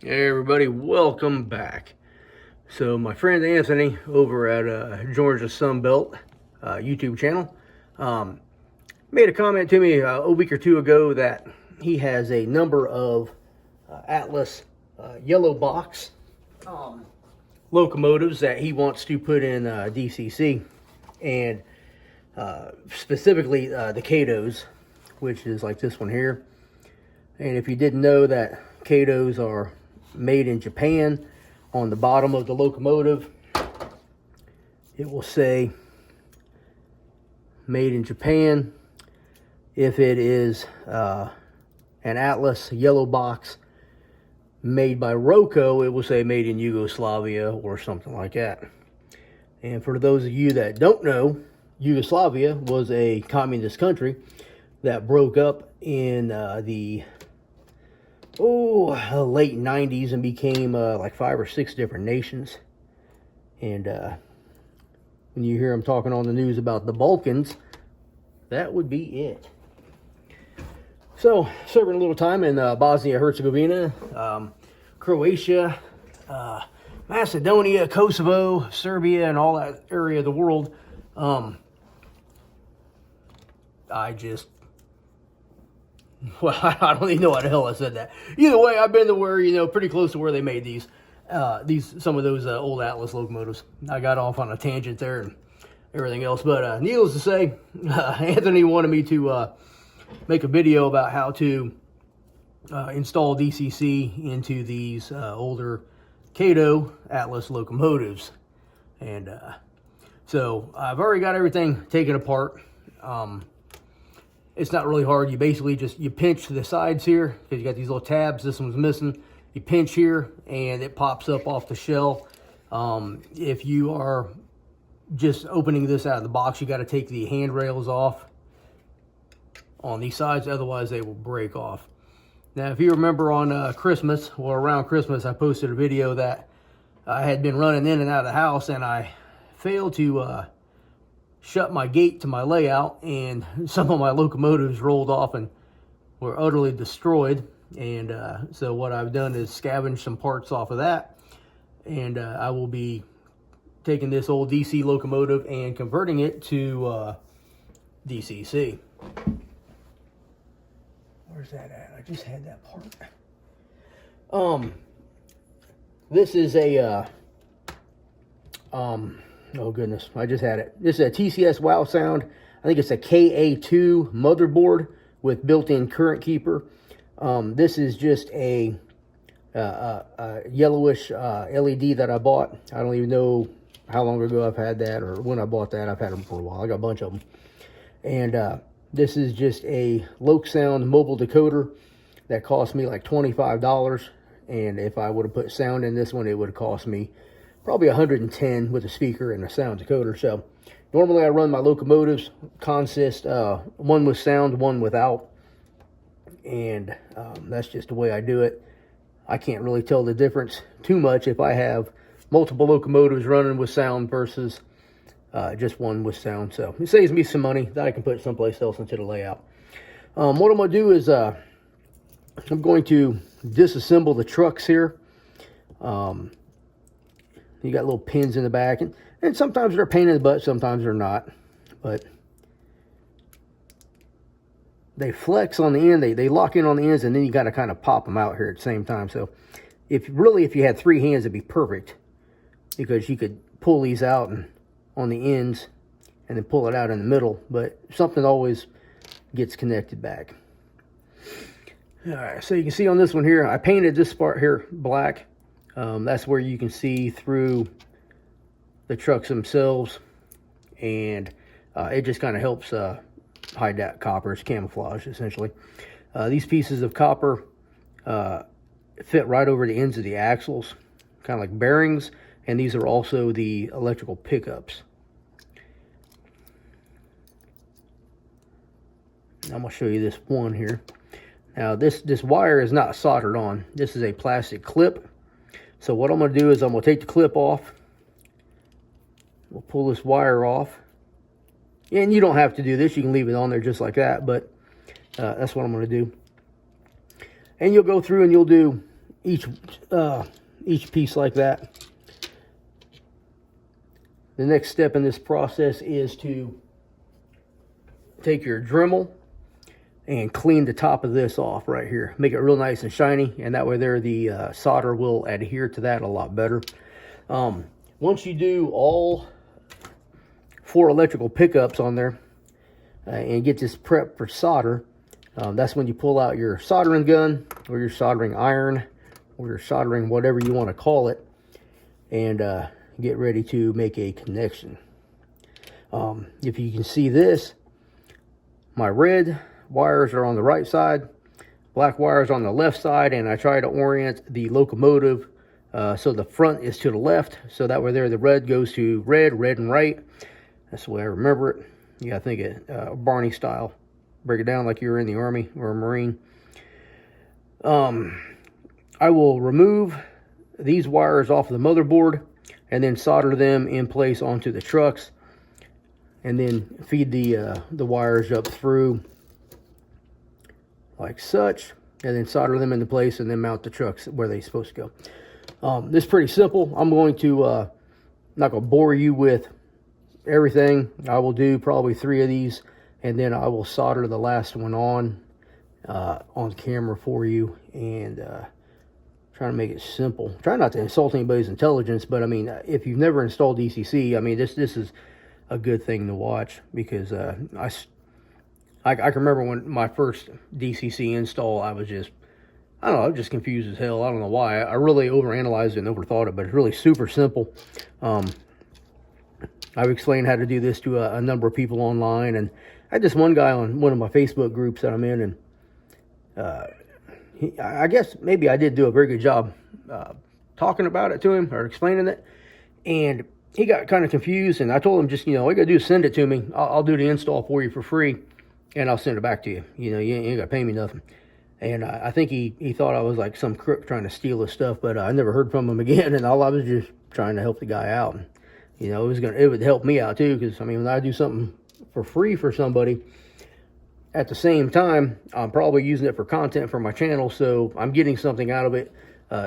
Hey everybody, welcome back. So my friend Anthony over at Georgia Sunbelt YouTube channel made a comment to me a week or two ago that he has a number of Atlas yellow box locomotives that he wants to put in DCC, and specifically the Katos, which is like this one here. And if you didn't know, that Katos are made in Japan, on the bottom of the locomotive it will say made in Japan. If it is an Atlas yellow box made by Roco, it will say made in Yugoslavia or something like that. And for those of you that don't know, Yugoslavia was a communist country that broke up in the late 90s and became like 5 or 6 different nations. And when you hear them talking on the news about the Balkans, that would be it. So, serving a little time in Bosnia-Herzegovina, Croatia, Macedonia, Kosovo, Serbia, and all that area of the world. Well, I don't even know why the hell I said that. Either way, I've been to where, pretty close to where they made some of those old Atlas locomotives. I got off on a tangent there and everything else. But needless to say, Anthony wanted me to make a video about how to install DCC into these older Kato Atlas locomotives. And so I've already got everything taken apart. It's not really hard. You basically you pinch the sides here, because you got these little tabs. This one's missing. You pinch here and it pops up off the shell. If you are just opening this out of the box, you got to take the handrails off on these sides, otherwise they will break off. Now, if you remember on Christmas, or around Christmas, I posted a video that I had been running in and out of the house, and I failed to shut my gate to my layout, and some of my locomotives rolled off and were utterly destroyed. And so what I've done is scavenge some parts off of that, and I will be taking this old DC locomotive and converting it to DCC. Where's that at? I just had that part. This is a oh goodness, I just had it. This is a TCS Wow Sound. I think it's a KA2 motherboard with built-in current keeper. This is just a yellowish LED that I bought. I don't even know how long ago I've had that, or when I bought that. I've had them for a while. I got a bunch of them. And this is just a Loc-Sound mobile decoder that cost me like $25. And if I would have put sound in this one, it would have cost me probably $110 with a speaker and a sound decoder. So normally I run my locomotives consist one with sound, one without, and that's just the way I do it. I can't really tell the difference too much if I have multiple locomotives running with sound versus just one with sound. So it saves me some money that I can put someplace else into the layout. What I'm going to do is I'm going to disassemble the trucks here. You got little pins in the back, and sometimes they're a pain in the butt, sometimes they're not. But they flex on the end, they lock in on the ends, and then you got to kind of pop them out here at the same time. So if you had 3 hands, it'd be perfect, because you could pull these out and on the ends and then pull it out in the middle, but something always gets connected back. All right, so you can see on this one here, I painted this part here black. That's where you can see through the trucks themselves, and it just kind of helps hide that copper. It's camouflage, essentially. These pieces of copper fit right over the ends of the axles, kind of like bearings, and these are also the electrical pickups. I'm going to show you this one here. Now, this wire is not soldered on. This is a plastic clip. So what I'm going to do is I'm going to take the clip off. We'll pull this wire off. And you don't have to do this. You can leave it on there just like that. But that's what I'm going to do. And you'll go through and you'll do each piece like that. The next step in this process is to take your Dremel and clean the top of this off right here. Make it real nice and shiny, and that way there the solder will adhere to that a lot better. Once you do all 4 electrical pickups on there and get this prepped for solder, that's when you pull out your soldering gun or your soldering iron or your soldering whatever you want to call it, and get ready to make a connection. If you can see this, my red wires are on the right side, black wires on the left side, and I try to orient the locomotive so the front is to the left, so that way there the red goes to red and right. That's the way I remember it. Yeah, I think it Barney style. Break it down like you're in the Army or a Marine. I will remove these wires off of the motherboard and then solder them in place onto the trucks, and then feed the wires up through like such, and then solder them into place and then mount the trucks where they're supposed to go. This is pretty simple. I'm going to not going to bore you with everything. I will do probably 3 of these, and then I will solder the last one on camera for you, and trying to make it simple. Try not to insult anybody's intelligence, but I mean, if you've never installed DCC, I mean, this is a good thing to watch, because I can remember when my first DCC install, I was just, I don't know, I was just confused as hell. I don't know why. I really overanalyzed it and overthought it, but it's really super simple. I've explained how to do this to a number of people online, and I had this one guy on one of my Facebook groups that I'm in, and I guess maybe I did do a very good job talking about it to him or explaining it, and he got kind of confused, and I told him, just, all you gotta do is send it to me. I'll do the install for you for free, and I'll send it back to you. You ain't gotta pay me nothing. And I think he thought I was like some crook trying to steal his stuff, but I never heard from him again, and all I was just trying to help the guy out. And, it would help me out too, because I mean, when I do something for free for somebody, at the same time, I'm probably using it for content for my channel, so I'm getting something out of it.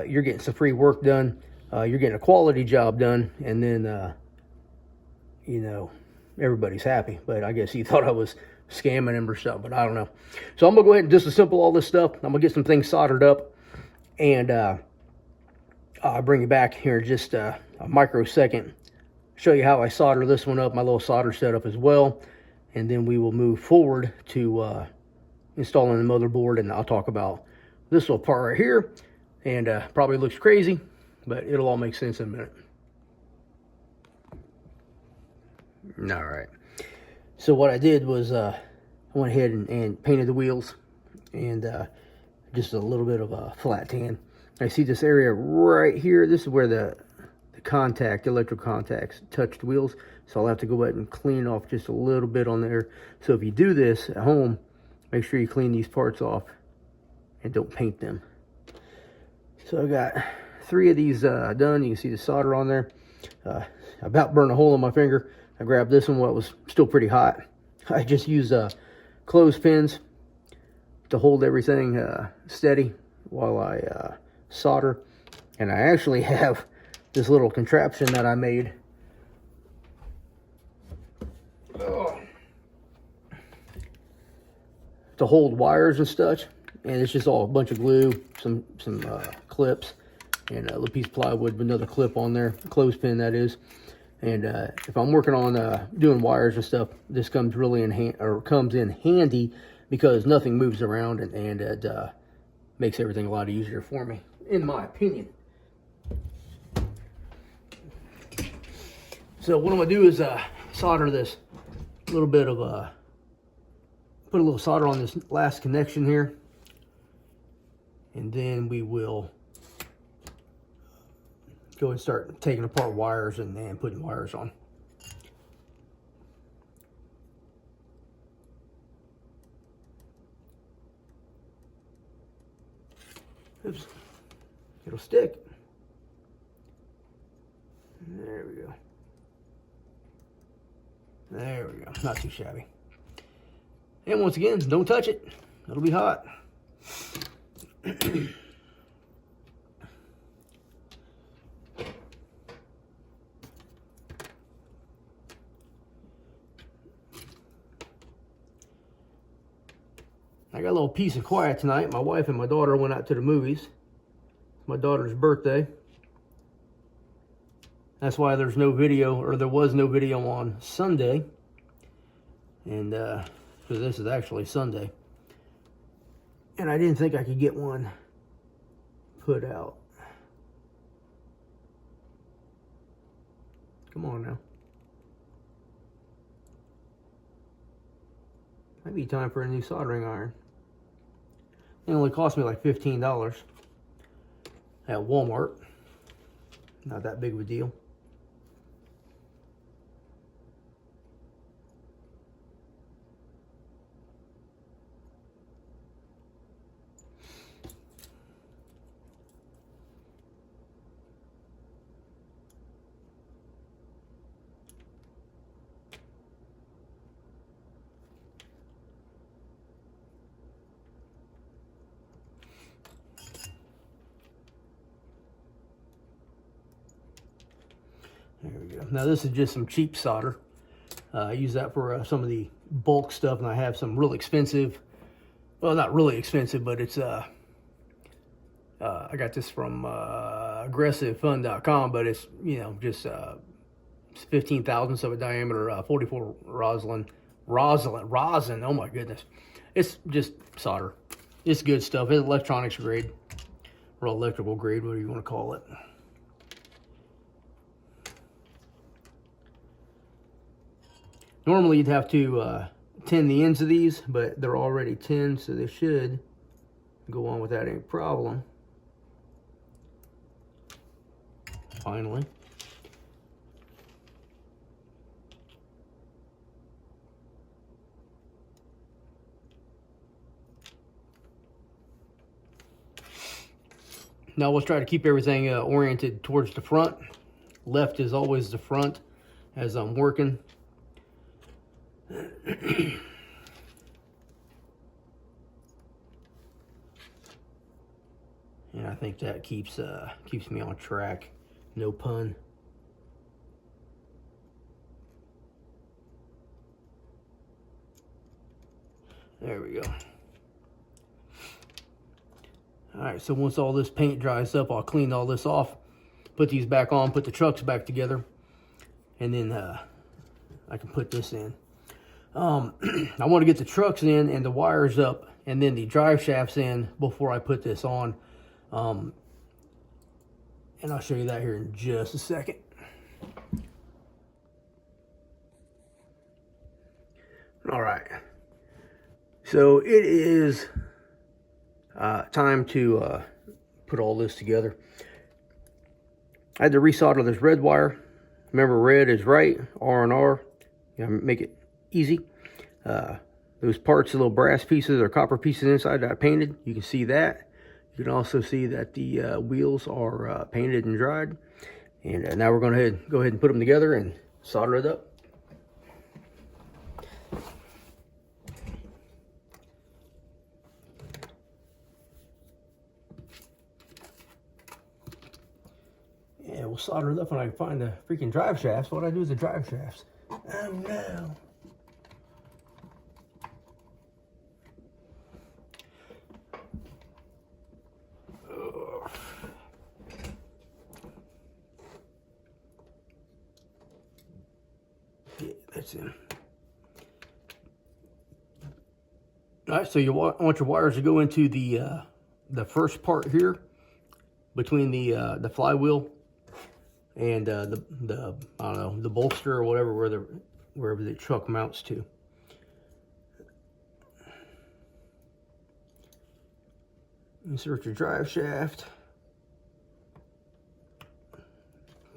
You're getting some free work done. You're getting a quality job done, and then, everybody's happy. But I guess he thought I was scamming him or something, but I don't know. So I'm going to go ahead and disassemble all this stuff. I'm going to get some things soldered up, and I'll bring you back here in just a microsecond. Show you how I solder this one up, my little solder setup as well, and then we will move forward to installing the motherboard, and I'll talk about this little part right here, and probably looks crazy, but it'll all make sense in a minute. All right. So what I did was I went ahead and painted the wheels, and just a little bit of a flat tan. I see this area right here. This is where the electrical contacts touch the wheels. So I'll have to go ahead and clean off just a little bit on there. So if you do this at home, make sure you clean these parts off and don't paint them. So I got 3 of these done. You can see the solder on there. I about burned a hole in my finger. I grabbed this one while it was still pretty hot. I just used clothespins to hold everything steady while I solder. And I actually have this little contraption that I made to hold wires and such. And it's just all a bunch of glue, some clips, and a little piece of plywood with another clip on there, a clothespin that is. And if I'm working on doing wires and stuff, this comes really comes in handy, because nothing moves around, and it makes everything a lot easier for me, in my opinion. So what I'm gonna do is solder this little bit of put a little solder on this last connection here, and then we will go and start taking apart wires and putting wires on. Oops, it'll stick. There we go. There we go, not too shabby. And once again, don't touch it, it'll be hot. I got a little peace and quiet tonight. My wife and my daughter went out to the movies. It's my daughter's birthday. That's why there's no video, or there was no video on Sunday. And because this is actually Sunday. And I didn't think I could get one put out. Come on now. Might be time for a new soldering iron. It only cost me like $15 at Walmart. Not that big of a deal. There we go. Now this is just some cheap solder. I use that for some of the bulk stuff, and I have some real expensive, well, not really expensive, but it's I got this from aggressivefun.com, but it's, you know, just it's 15 thousandths of a diameter, 44 rosin. Oh my goodness, it's just solder. It's good stuff. It's electronics grade or electrical grade, whatever you want to call it. Normally you'd have to tin the ends of these, but they're already tinned, so they should go on without any problem. Finally. Now let's try to keep everything oriented towards the front. Left is always the front as I'm working. And I think that keeps me on track. No pun. There we go. Alright, so once all this paint dries up, I'll clean all this off, put these back on, put the trucks back together, and then I can put this in. I want to get the trucks in and the wires up and then the drive shafts in before I put this on. And I'll show you that here in just a second. All right. So it is time to put all this together. I had to resolder this red wire. Remember, red is right, R and R. You know, make it easy. Those parts, the little brass pieces or copper pieces inside that I painted, you can see that. You can also see that the wheels are painted and dried. And now we're going to go ahead and put them together and solder it up. Yeah, we'll solder it up when I can find the freaking drive shafts. What I do is the drive shafts. Oh no. Yeah, that's in. All right, so you want your wires to go into the first part here between the flywheel and the I don't know, the bolster or whatever, wherever the truck mounts to. Insert your drive shaft.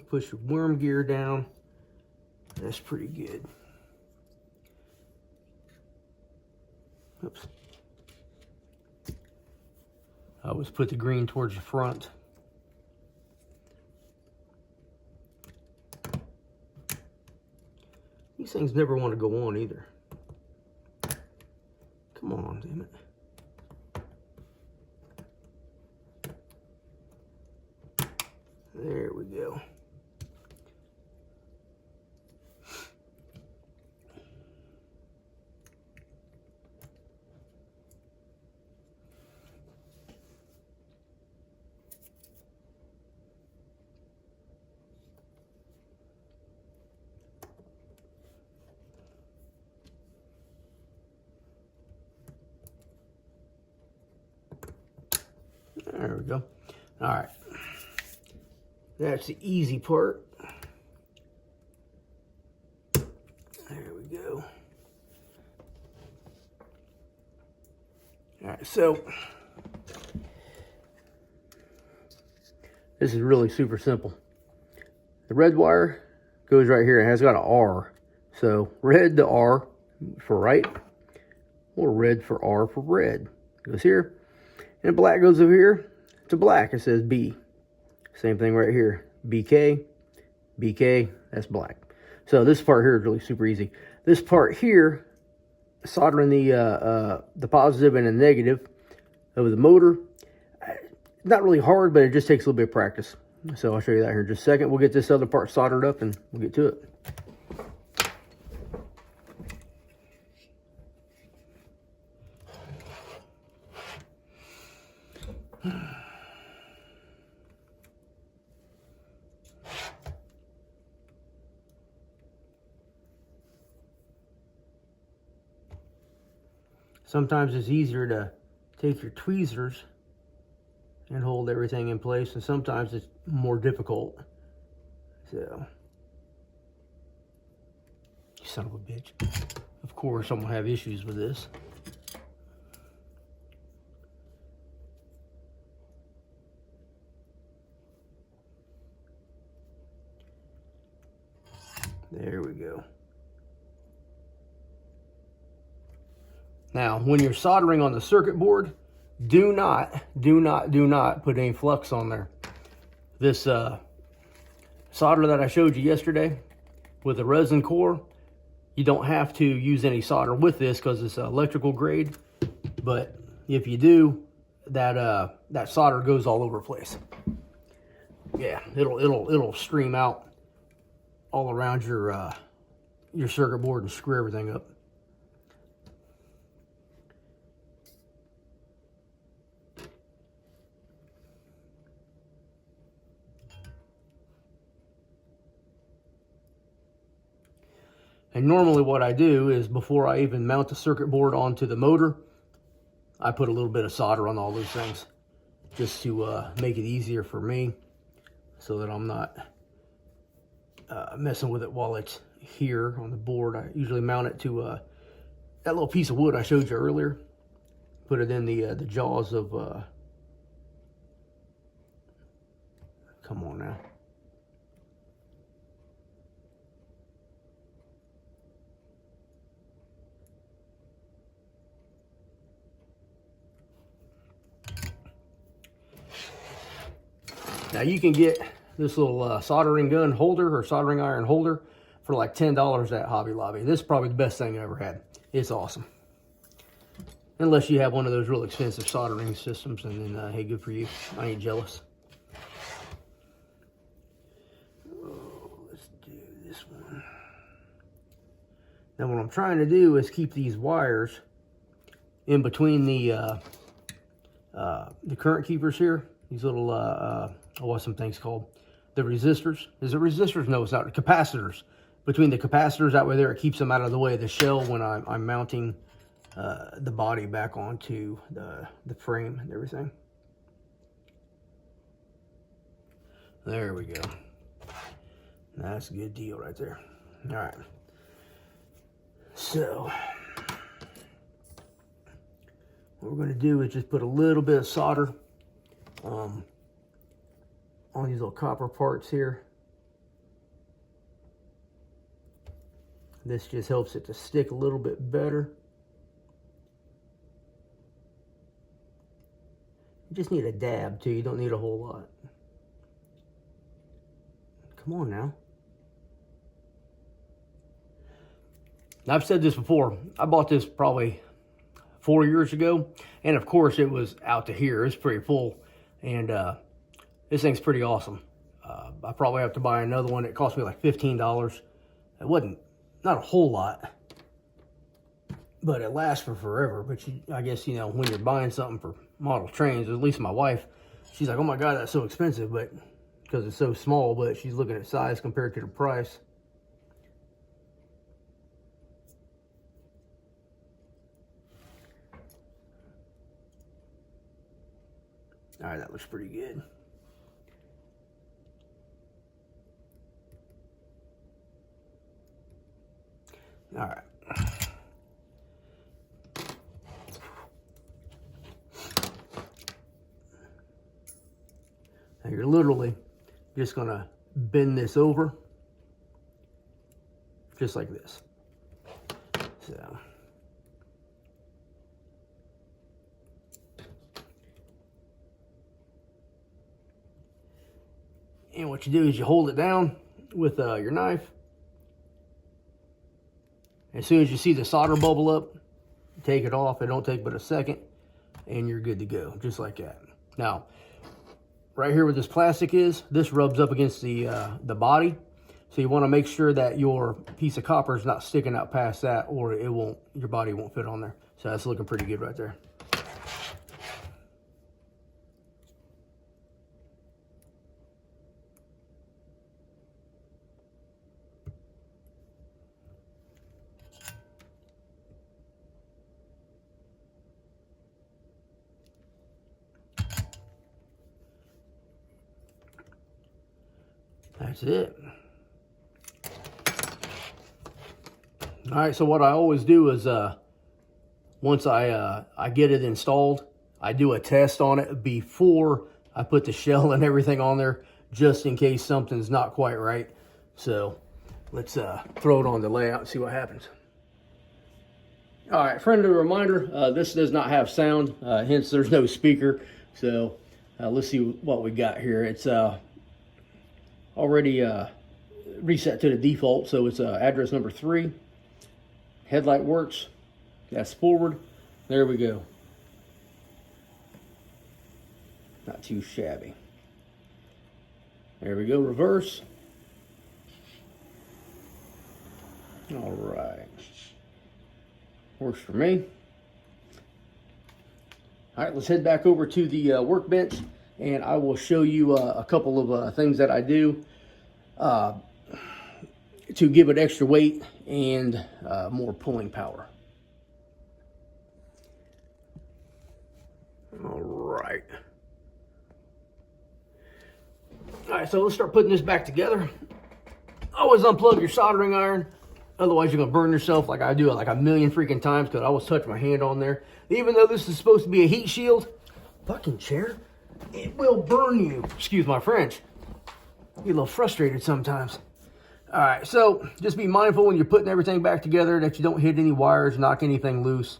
Push your worm gear down. That's pretty good. Oops. I always put the green towards the front. These things never want to go on either. Come on, damn it. There we go. go. All right. That's the easy part. There we go. All right, so this is really super simple. The red wire goes right here. It has got an R. So red to R for right, or red for R for red. Goes here. And black goes over here to black. It says B. Same thing right here. BK, BK, that's black. So this part here is really super easy. This part here, soldering the positive and the negative of the motor, not really hard, but it just takes a little bit of practice. So I'll show you that here in just a second. We'll get this other part soldered up and we'll get to it. Sometimes it's easier to take your tweezers and hold everything in place, and sometimes it's more difficult. So, son of a bitch. Of course, I'm gonna have issues with this. There we go. Now, when you're soldering on the circuit board, do not put any flux on there. This solder that I showed you yesterday with the resin core, you don't have to use any solder with this because it's electrical grade. But if you do, that solder goes all over the place. Yeah, it'll stream out all around your circuit board and screw everything up. And normally what I do is before I even mount the circuit board onto the motor, I put a little bit of solder on all those things just to make it easier for me so that I'm not messing with it while it's here on the board. I usually mount it to that little piece of wood I showed you earlier. Put it in the jaws of, come on now. Now you can get this little soldering gun holder or soldering iron holder for like $10 at Hobby Lobby. This is probably the best thing I ever had. It's awesome. Unless you have one of those real expensive soldering systems, and then hey, good for you. I ain't jealous. Oh, let's do this one. Now what I'm trying to do is keep these wires in between the current keepers here. These little what's some things called? The resistors. Is it resistors? No, it's not. Capacitors. Between the capacitors, that way there, it keeps them out of the way of the shell when I'm mounting the body back onto the frame and everything. There we go. That's a good deal right there. All right. So what we're going to do is just put a little bit of solder on these little copper parts here. This just helps it to stick a little bit better. You just need a dab too, you don't need a whole lot. Come on now. I've said this before, I bought this probably 4 years ago, and of course it was out to here, it's pretty full, and this thing's pretty awesome. I probably have to buy another one. It cost me like $15. It wasn't, not a whole lot, but it lasts for forever. But I guess, you know, when you're buying something for model trains, at least my wife, she's like, oh my God, that's so expensive, but because it's so small, but she's looking at size compared to the price. All right, that looks pretty good. All right. Now you're literally just gonna bend this over, just like this. So. And what you do is you hold it down with your knife. As soon as you see the solder bubble up, take it off. It don't take but a second, and you're good to go, just like that. Now, right here where this plastic is, this rubs up against the body. So you want to make sure that your piece of copper is not sticking out past that, or it won't, your body won't fit on there. So that's looking pretty good right there. That's it. All right, so what I always do is once I get it installed, I do a test on it before I put the shell and everything on there, just in case something's not quite right. So let's throw it on the layout and see what happens. All right, friendly reminder, this does not have sound, hence there's no speaker. So let's see what we got here. It's already reset to the default, so it's address number 3. Headlight works. That's forward. There we go. Not too shabby. There we go, reverse. All right. Works for me. All right, let's head back over to the workbench, and I will show you a couple of things that I do to give it extra weight and more pulling power. All right. All right, so let's start putting this back together. Always unplug your soldering iron. Otherwise, you're going to burn yourself like I do it like a million freaking times, because I always touch my hand on there. Even though this is supposed to be a heat shield, fucking chair, it will burn you. Excuse my French. Get a little frustrated sometimes. All right, so just be mindful when you're putting everything back together that you don't hit any wires, knock anything loose.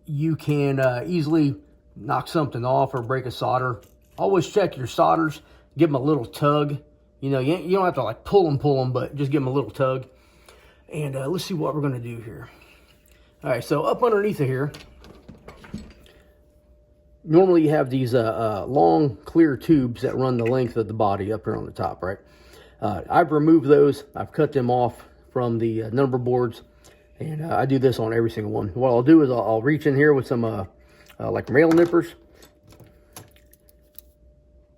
You can easily knock something off or break a solder. Always check your solders. Give them a little tug. You know, you don't have to like pull them, but just give them a little tug. And let's see what we're going to do here. All right, so up underneath of here, normally you have these long, clear tubes that run the length of the body up here on the top, right? I've removed those. I've cut them off from the number boards, and I do this on every single one. What I'll do is I'll reach in here with some like rail nippers,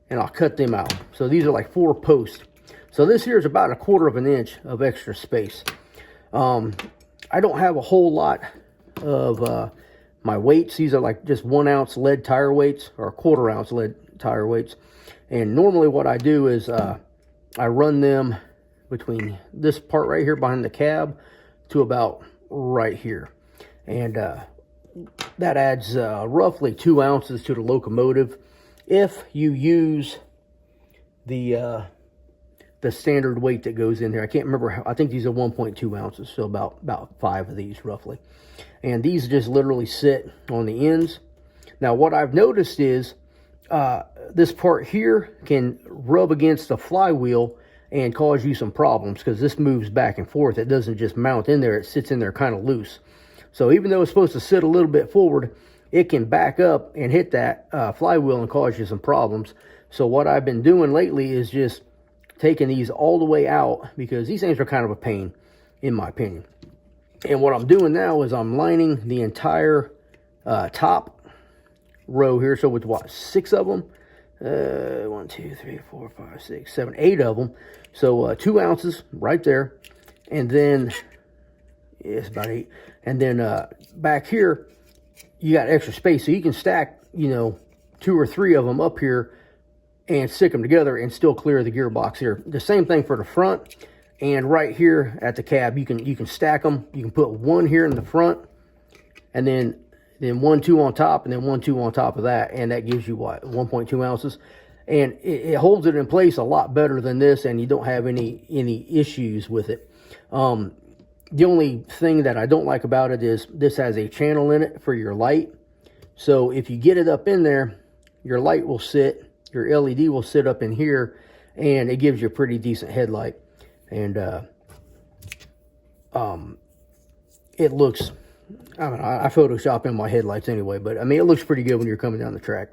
and I'll cut them out. So these are like 4 posts. So this here is about 1/4 of an inch of extra space. I don't have a whole lot of my weights. These are like just 1 ounce lead tire weights, or 1/4 ounce lead tire weights. And normally what I do is I run them between this part right here behind the cab to about right here. And that adds roughly 2 ounces to the locomotive. If you use the standard weight that goes in there, I can't remember how, I think these are 1.2 ounces, so about 5 of these roughly. And these just literally sit on the ends. Now what I've noticed is this part here can rub against the flywheel and cause you some problems, because this moves back and forth. It doesn't just mount in there, it sits in there kind of loose. So even though it's supposed to sit a little bit forward, it can back up and hit that flywheel and cause you some problems. So what I've been doing lately is just taking these all the way out, because these things are kind of a pain, in my opinion. And what I'm doing now is I'm lining the entire top row here. So with what, 6 of them? 1, 2, 3, 4, 5, 6, 7, 8 of them. So 2 ounces right there. And then, yeah, it's about 8. And then back here, you got extra space, so you can stack you know, 2 or 3 of them up here and stick them together and still clear the gearbox here. The same thing for the front, and right here at the cab, you can stack them. You can put one here in the front, and then 1, 2 on top, and then 1, 2 on top of that, and that gives you what, 1.2 ounces, and it holds it in place a lot better than this, and you don't have any issues with it. The only thing that I don't like about it is this has a channel in it for your light. So if you get it up in there, your light will sit, your LED will sit up in here, and it gives you a pretty decent headlight. And it looks, I don't know, I Photoshop in my headlights anyway, but I mean, it looks pretty good when you're coming down the track.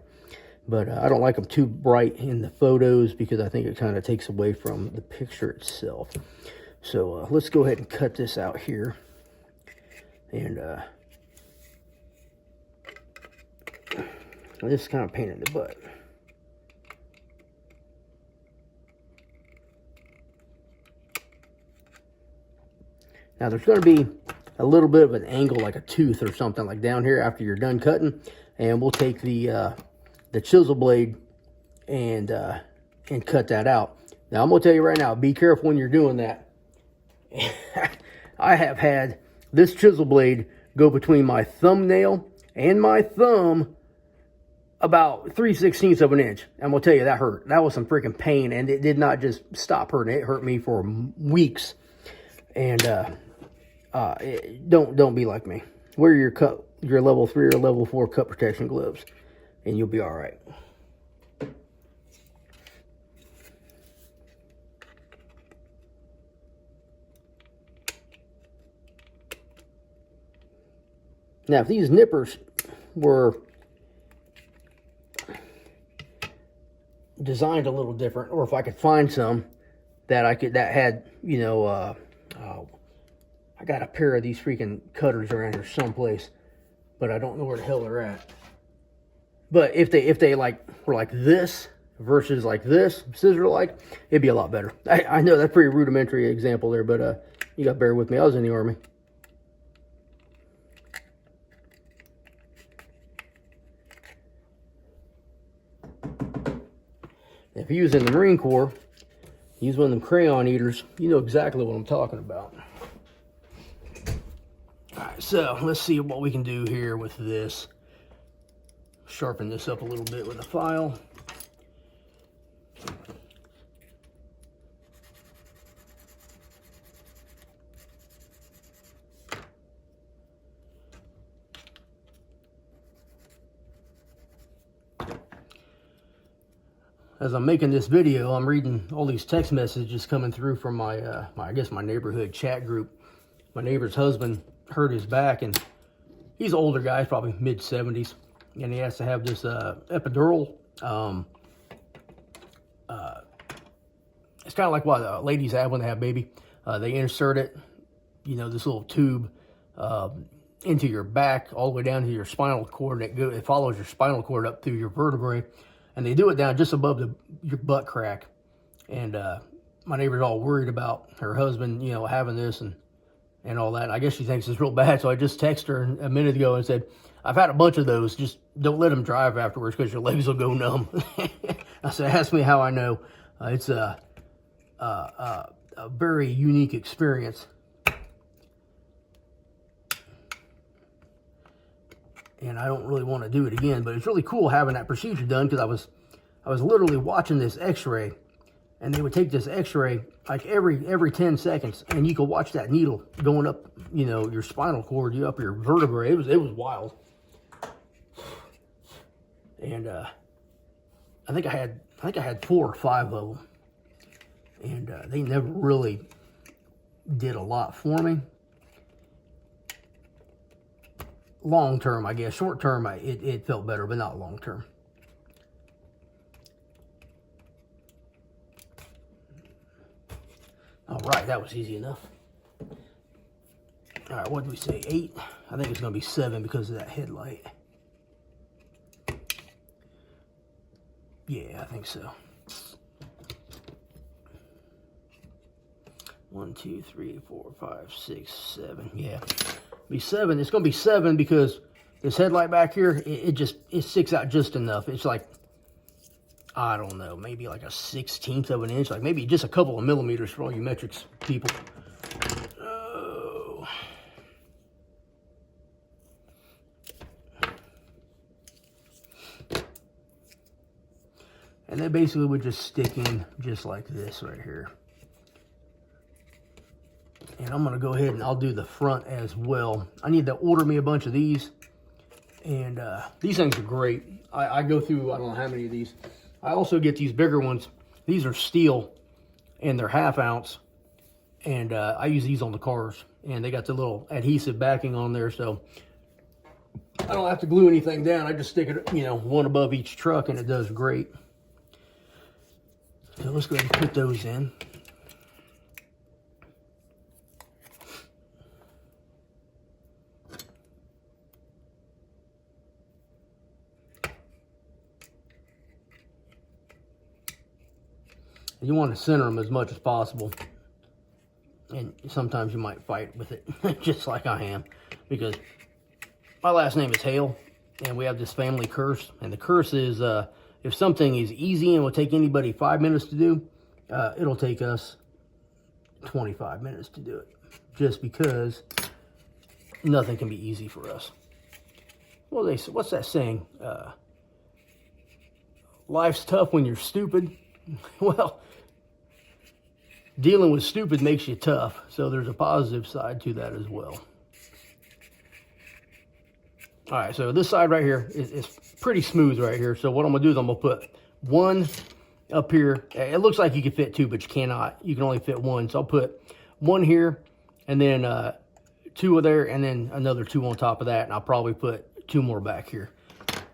But I don't like them too bright in the photos because I think it kind of takes away from the picture itself. So let's go ahead and cut this out here. And this is kind of pain in the butt. Now there's going to be a little bit of an angle, like a tooth or something, like down here after you're done cutting, and we'll take the chisel blade and cut that out. Now I'm going to tell you right now, be careful when you're doing that. I have had this chisel blade go between my thumbnail and my thumb about 3/16 of an inch. I'm going to tell you, that hurt. That was some freaking pain, and it did not just stop hurting. It hurt me for weeks. And don't be like me. Wear your level 3 or level 4 cut protection gloves, and you'll be all right. Now, if these nippers were designed a little different, or if I could find some that had, you know, I got a pair of these freaking cutters around here someplace, but I don't know where the hell they're at. But if they like were like this versus like this, scissor like, it'd be a lot better. I know that's a pretty rudimentary example there, but you got to bear with me. I was in the Army. If you was in the Marine Corps, use one of them crayon eaters, you know exactly what I'm talking about. Alright, so let's see what we can do here with this. Sharpen this up a little bit with a file. As I'm making this video, I'm reading all these text messages coming through from my, I guess my neighborhood chat group. My neighbor's husband hurt his back, and he's an older guy, probably mid-70s, and he has to have this epidural. It's kind of like what ladies have when they have a baby. They insert it, you know, this little tube into your back, all the way down to your spinal cord. It follows your spinal cord up through your vertebrae. And they do it down just above your butt crack. And my neighbor's all worried about her husband, you know, having this and all that. And I guess she thinks it's real bad. So I just texted her a minute ago and said, I've had a bunch of those. Just don't let them drive afterwards because your legs will go numb. I said, ask me how I know. It's a very unique experience. And I don't really want to do it again, but it's really cool having that procedure done, because I was literally watching this x-ray, and they would take this x-ray like every 10 seconds, and you could watch that needle going up, you know, your spinal cord, up your vertebrae. It was wild. And I think I had 4 or 5 of them, and they never really did a lot for me. Long term, I guess. Short term, it felt better, but not long term. All right, that was easy enough. All right, what did we say? 8? I think it's going to be 7 because of that headlight. Yeah, I think so. 1, 2, 3, 4, 5, 6, 7. Yeah. Be 7. It's going to be 7 because This headlight back here, it sticks out just enough. It's like, I don't know, maybe like a 1/16 of an inch, like maybe just a couple of millimeters for all you metrics people. Oh. And that basically would just stick in just like this right here. And I'm gonna go ahead and I'll do the front as well. I need to order me a bunch of these. And these things are great. I go through, I don't know how many of these. I also get these bigger ones. These are steel and they're 1/2 ounce. And I use these on the cars. And they got the little adhesive backing on there, so I don't have to glue anything down. I just stick it, you know, one above each truck and it does great. So let's go ahead and put those in. You want to center them as much as possible. And sometimes you might fight with it, just like I am. Because my last name is Hale, and we have this family curse. And the curse is, if something is easy and will take anybody 5 minutes to do, it'll take us 25 minutes to do it. Just because nothing can be easy for us. Well, what's that saying? Life's tough when you're stupid. Well, dealing with stupid makes you tough, so there's a positive side to that as well. All right, so this side right here is pretty smooth right here. So what I'm gonna do is I'm gonna put one up here. It looks like you can fit two, but you cannot. You can only fit one. So I'll put one here, and then two there, and then another two on top of that, and I'll probably put two more back here.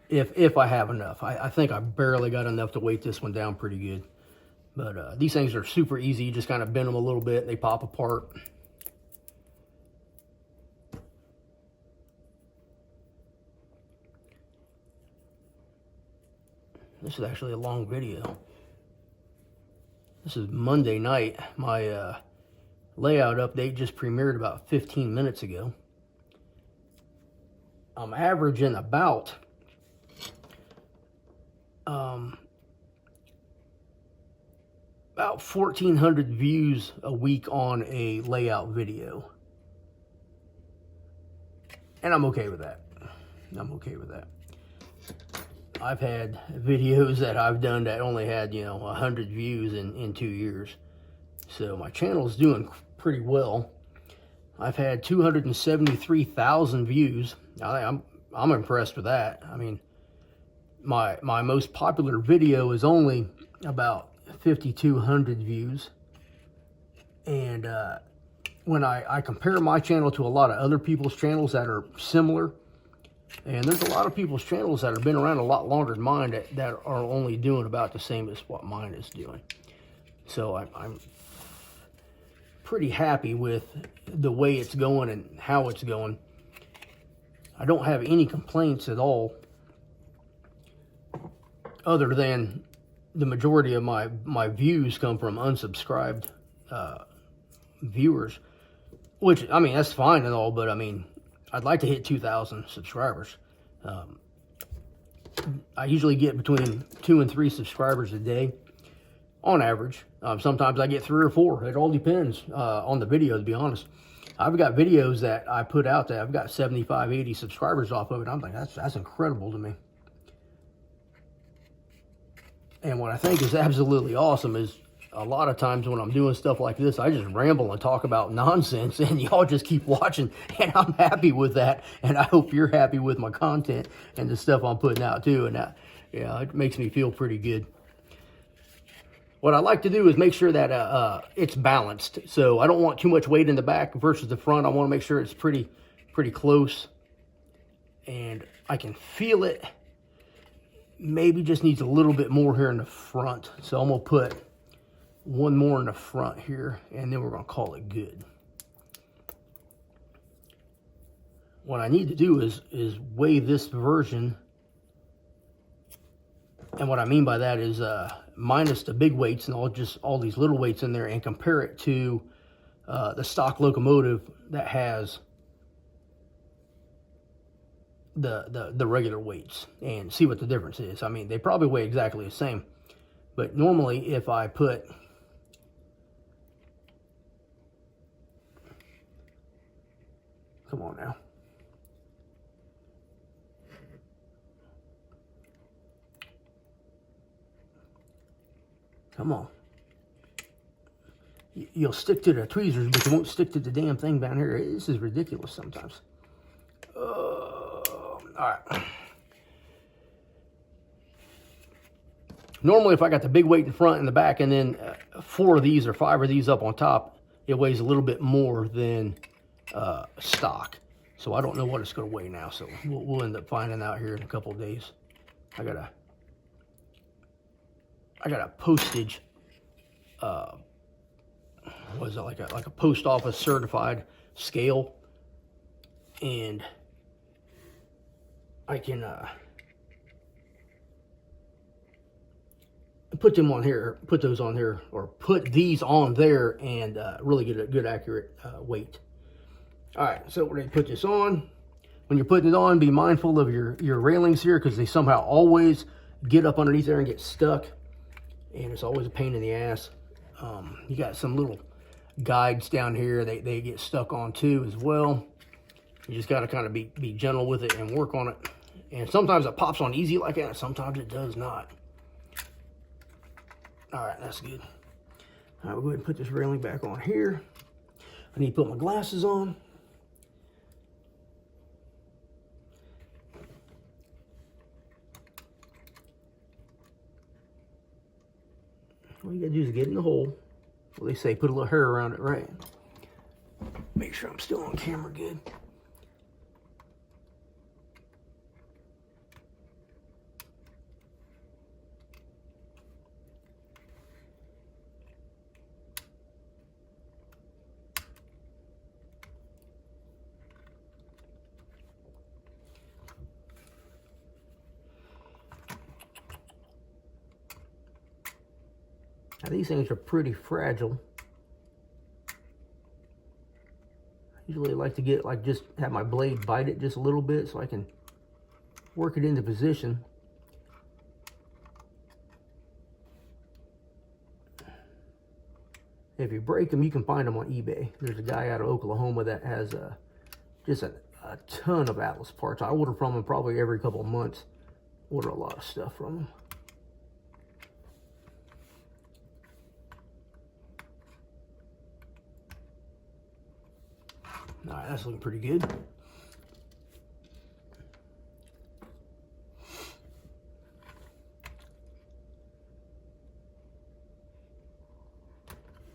If I have enough. I think I barely got enough to weight this one down pretty good. But these things are super easy. You just kind of bend them a little bit, and they pop apart. This is actually a long video. This is Monday night. My layout update just premiered about 15 minutes ago. I'm averaging about about 1,400 views a week on a layout video. And I'm okay with that. I'm okay with that. I've had videos that I've done that only had, you know, 100 views in 2 years. So my channel is doing pretty well. I've had 273,000 views. I'm impressed with that. I mean, my most popular video is only about 5,200 views. And when I compare my channel to a lot of other people's channels that are similar, and there's a lot of people's channels that have been around a lot longer than mine that are only doing about the same as what mine is doing. So I'm pretty happy with the way it's going and how it's going. I don't have any complaints at all, other than the majority of my views come from unsubscribed viewers, which, I mean, that's fine and all, but I mean, I'd like to hit 2,000 subscribers. I usually get between 2 and 3 subscribers a day on average. Sometimes I get 3 or 4. It all depends on the video, to be honest. I've got videos that I put out that I've got 75, 80 subscribers off of it. I'm like, that's incredible to me. And what I think is absolutely awesome is a lot of times when I'm doing stuff like this, I just ramble and talk about nonsense, and y'all just keep watching, and I'm happy with that. And I hope you're happy with my content and the stuff I'm putting out too. And that, yeah, it makes me feel pretty good. What I like to do is make sure that it's balanced. So I don't want too much weight in the back versus the front. I want to make sure it's pretty close, and I can feel it. Maybe just needs a little bit more here in the front. So I'm gonna put one more in the front here, and then we're gonna call it good. What I need to do is weigh this version. And what I mean by that is minus the big weights and all these little weights in there, and compare it to the stock locomotive that has the regular weights and see what the difference is. I mean, they probably weigh exactly the same, but normally if I put, come on now, come on, you'll stick to the tweezers, but you won't stick to the damn thing down here. This is ridiculous sometimes. All right. Normally, if I got the big weight in front and the back, and then 4 of these or 5 of these up on top, it weighs a little bit more than stock. So I don't know what it's going to weigh now. So we'll end up finding out here in a couple of days. I got a postage. What is it, like a post office certified scale, and I can put them on here, put those on here, or put these on there, and really get a good accurate weight. All right, so we're going to put this on. When you're putting it on, be mindful of your railings here, because they somehow always get up underneath there and get stuck, and it's always a pain in the ass. You got some little guides down here they get stuck on too as well. You just got to kind of be gentle with it and work on it. And sometimes it pops on easy like that, sometimes it does not. All right, that's good. All right, we'll go ahead and put this railing back on here. I need to put my glasses on. All you gotta do is get in the hole. Well, they say put a little hair around it, right? Make sure I'm still on camera good. Now, these things are pretty fragile. I usually like to get, like, just have my blade bite it just a little bit so I can work it into position. If you break them, you can find them on eBay. There's a guy out of Oklahoma that has just a ton of Atlas parts. I order from him probably every couple of months. Order a lot of stuff from him. All right, that's looking pretty good.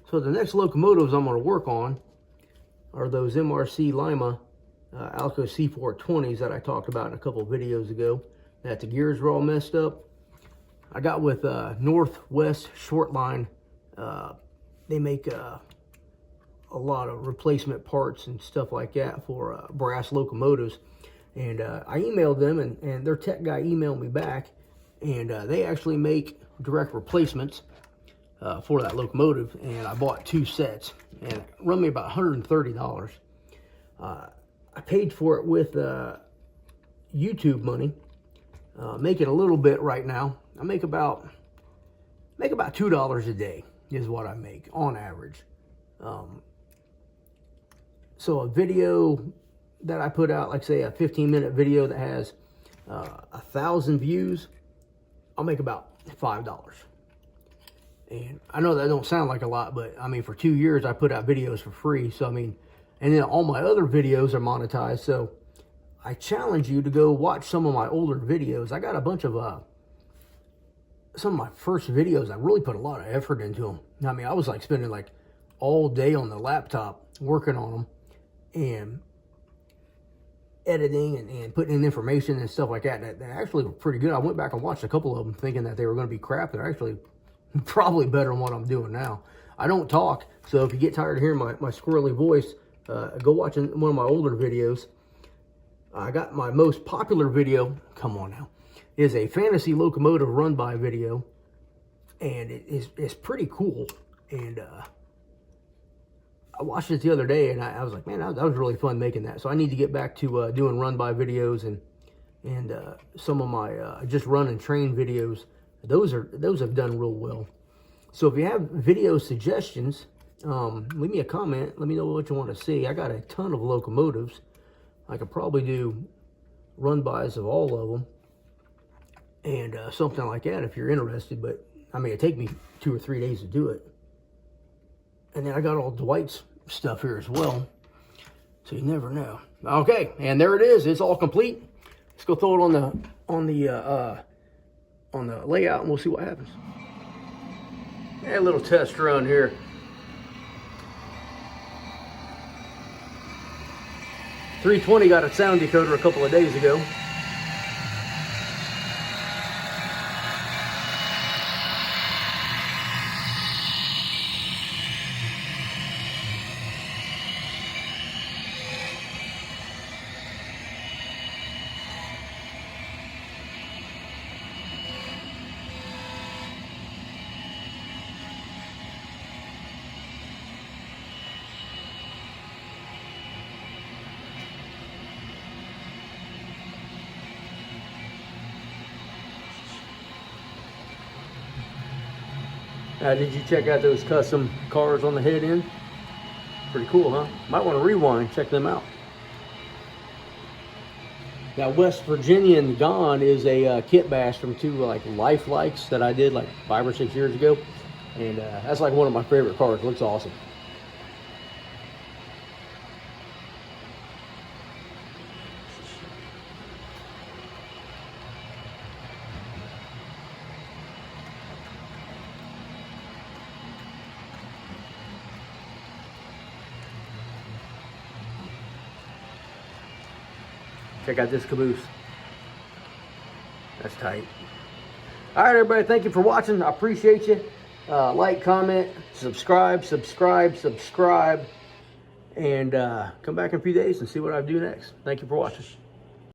So the next locomotives I'm going to work on are those MRC Lima Alco C420s that I talked about in a couple of videos ago. That the gears were all messed up. I got with Northwest Shortline. They make a lot of replacement parts and stuff like that for brass locomotives. And I emailed them, and their tech guy emailed me back, and they actually make direct replacements for that locomotive. And I bought 2 sets, and it run me about $130. I paid for it with YouTube money, making a little bit right now. I make about $2 a day is what I make on average. So a video that I put out, like say a 15-minute video that has 1,000 views, I'll make about $5. And I know that don't sound like a lot, but I mean, for 2 years I put out videos for free. So I mean, and then all my other videos are monetized. So I challenge you to go watch some of my older videos. I got a bunch of some of my first videos. I really put a lot of effort into them. I mean, I was like spending like all day on the laptop working on them and editing and putting in information and stuff like that. That actually were pretty good. I went back and watched a couple of them thinking that they were going to be crap. They're actually probably better than what I'm doing now. I don't talk, so if you get tired of hearing my squirrely voice, go watch one of my older videos. I got my most popular video, come on now, is a fantasy locomotive run-by video, and it's pretty cool. And I watched it the other day, and I was like, man, that was really fun making that. So I need to get back to doing run-by videos and and some of my just run and train videos. Those have done real well. So if you have video suggestions, leave me a comment. Let me know what you want to see. I got a ton of locomotives. I could probably do run-bys of all of them and something like that if you're interested. But I mean, it'd take me 2 or 3 days to do it. And then I got all Dwight's stuff here as well, so you never know. Okay, and there it is. It's all complete. Let's go throw it on the layout, and we'll see what happens. And a little test run here. .320 got a sound decoder a couple of days ago. Did you check out those custom cars on the head end? Pretty cool, huh? Might want to rewind, check them out. Now, West Virginia and Gone is a kit bash from 2 like life likes that I did like 5 or 6 years ago, and that's like one of my favorite cars. It looks awesome. Check out this caboose. That's tight. All right, everybody, thank you for watching. I appreciate you. Like, comment, subscribe, and come back in a few days and see what I do next. Thank you for watching.